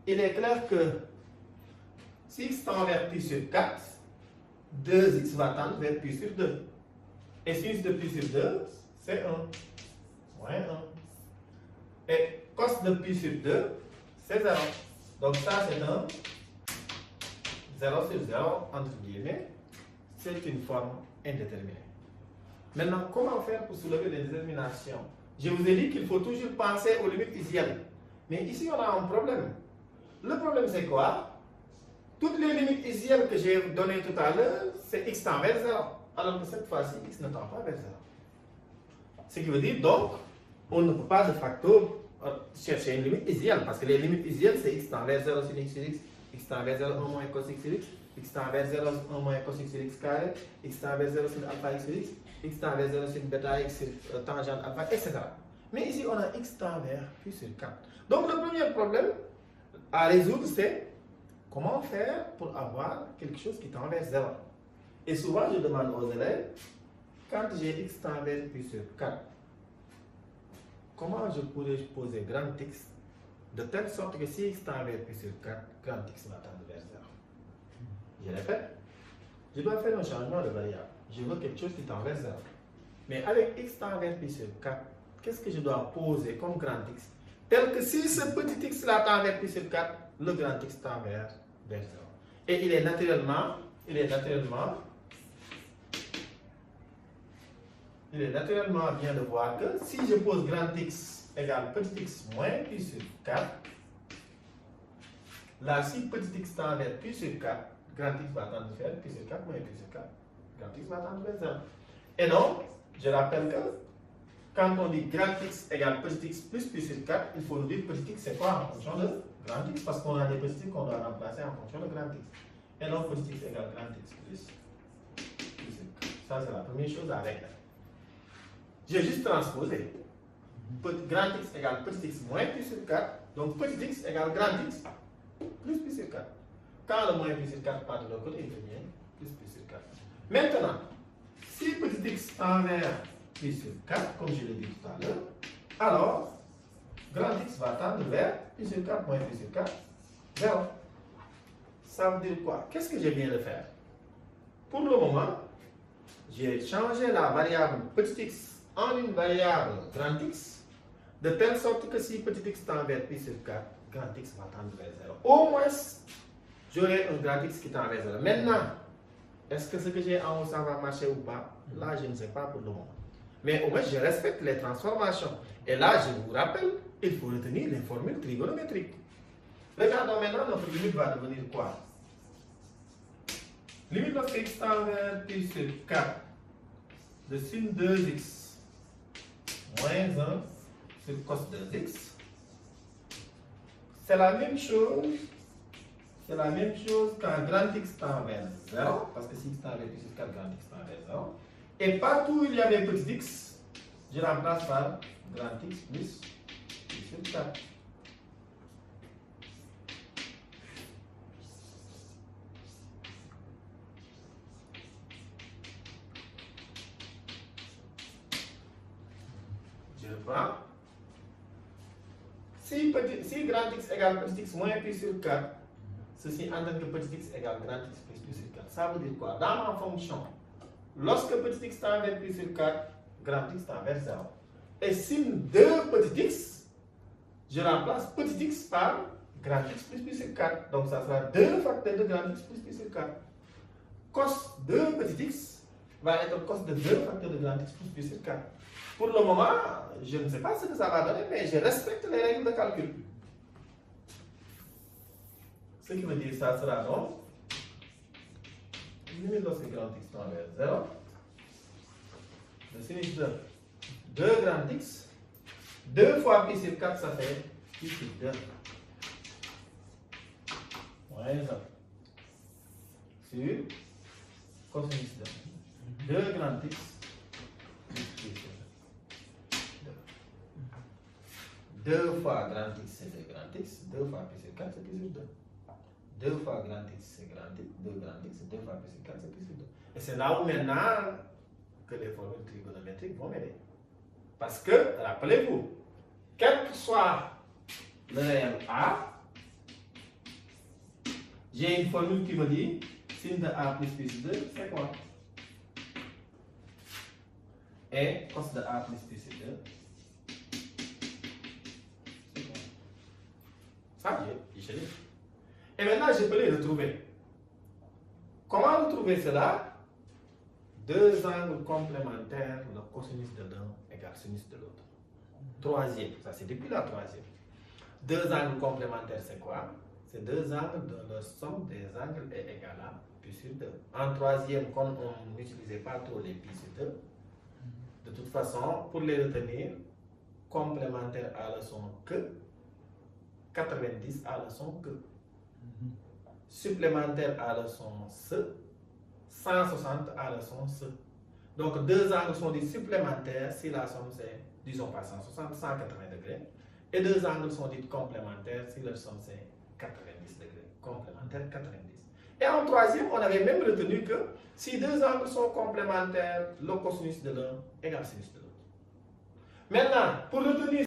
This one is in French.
il est clair que si x tend vers pi sur 4, 2x va tendre vers pi sur 2. Et sinus de pi sur 2, c'est 1. Moins 1. Et cos de pi sur 2, c'est 0. Donc ça, c'est un 0 sur 0, entre guillemets. C'est une forme indéterminée. Maintenant, comment faire pour soulever les déterminations? Je vous ai dit qu'il faut toujours penser aux limites isielles. Mais ici, on a un problème. Le problème, c'est quoi? Toutes les limites isielles que j'ai données tout à l'heure, c'est x tend vers 0. Alors que cette fois-ci, x ne tend pas vers 0. Ce qui veut dire, donc, on ne peut pas de facto chercher une limite isielle. Parce que les limites isielles, c'est x tend vers 0 sur x sur x, x tend vers 0, 1 moins cos x sur x, x tend vers 0, 1 moins cos x sur x carré, x tend vers 0 sur alpha x sur x, x tend vers 0 sur bêta x sur tangente alpha, etc. Mais ici, on a x tend vers pi sur 4. Donc, le premier problème à résoudre, c'est comment faire pour avoir quelque chose qui tend vers 0. Et souvent, je demande aux élèves, quand j'ai x tend vers pi sur 4, comment je pourrais poser grand x de telle sorte que si x tend vers pi sur 4, grand x va tendre vers 0. Je répète, je dois faire un changement de variable. Je veux quelque chose qui tend vers 0. Mais avec x tend vers pi sur 4, qu'est-ce que je dois poser comme grand x? Tel que si ce petit x là tend vers pi sur 4, le grand x tend vers 0. Et il est naturellement bien de voir que si je pose grand x égale petit x moins pi sur 4, là si petit x tend vers pi sur 4, grand x va tendre vers pi sur 4 moins pi sur 4. Grand x va tendre vers 0. Et donc, je rappelle que quand on dit grand x égale petit x plus pi sur 4, il faut nous dire petit x c'est quoi en fonction de grand x, parce qu'on a des petits x qu'on doit remplacer en fonction de grand x. Et donc petit x égale grand x plus pi sur 4. Ça c'est la première chose à régler. J'ai juste transposé. Grand x égale petit x moins pi sur 4, donc petit x égale grand x plus pi sur 4. Quand le moins pi sur 4 part de l'autre côté, il devient plus pi sur 4. Maintenant, si petit x tend vers pi sur 4, comme je l'ai dit tout à l'heure, alors grand x va tendre vers pi sur 4 moins pi sur 4, 0. Ça veut dire quoi? Qu'est-ce que je viens de faire? Pour le moment, j'ai changé la variable petit x en une variable grand x, de telle sorte que si petit x tend vers pi sur 4, grand x va tendre vers 0. Au moins, j'aurai un grand x qui tend vers 0. Maintenant, est-ce que ce que j'ai en haut, ça va marcher ou pas? Là, je ne sais pas pour le moment. Mais au moins, je respecte les transformations. Et là, je vous rappelle, il faut retenir les formules trigonométriques. Regardons maintenant, notre limite va devenir quoi? Limite lorsque x tend vers pi sur 4 de sin 2x moins 1 sur cos 2x. C'est la même chose. C'est la même chose quand grand x tend vers 0, parce que si x tend vers pi sur 4, grand x tend vers 0. Et partout où il y avait petit x, je remplace par grand x plus pi sur 4. Je reprends. Si grand x égale petit x moins pi sur 4, ceci entraîne que petit x égale grand x plus pi sur 4. Ça veut dire quoi? Dans ma fonction, lorsque petit x tend vers pi sur 4, grand x tend vers 0. Et sin 2 petit x, je remplace petit x par grand x plus pi sur 4. Donc ça sera 2 facteurs de grand x plus pi sur 4. Cos 2 petit x va être cos de 2 facteurs de grand x plus pi sur 4. Pour le moment, je ne sais pas ce que ça va donner, mais je respecte les règles de calcul. Ce qui veut dire que ça sera donc limite lorsque grand x tend vers 0, le sinus de 2 grand x, 2 fois pi sur 4, ça fait pi sur 2. Moins 1 sur cosinus de 2 grand x plus pi sur 2. 2 fois grand x, c'est 2 grand x, 2 fois pi sur 4, c'est pi sur 2. 2 fois grand x, c'est grand x, 2 grand x, 2 fois pi sur 4, c'est pi sur 2. Et c'est là où maintenant que les formules trigonométriques vont m'aider. Parce que, rappelez-vous, quel que soit le réel A, J'ai une formule qui me dit sin de A plus plus 2, c'est quoi? Et cos de A plus plus 2, c'est quoi? Ça, je l'ai. Et maintenant, je peux les retrouver. Comment retrouver cela? Deux angles complémentaires, le cosinus de l'un égale sinus de l'autre. Troisième, ça c'est depuis la troisième. Deux angles complémentaires, c'est quoi? C'est deux angles dont la somme des angles est égale à pi sur 2. En troisième, comme on n'utilisait pas trop les pi sur 2, de toute façon, pour les retenir, complémentaires à leçon que, 90 à leçon que, supplémentaire à leçon ce, 160 à leçon ce. Donc deux angles sont dits supplémentaires si la somme c'est, disons pas 160, 180 degrés. Et deux angles sont dits complémentaires si leur somme c'est 90 degrés. Complémentaire 90. Et en troisième, on avait même retenu que si deux angles sont complémentaires, le cosinus de l'un égale sinus de l'autre. Maintenant, pour retenir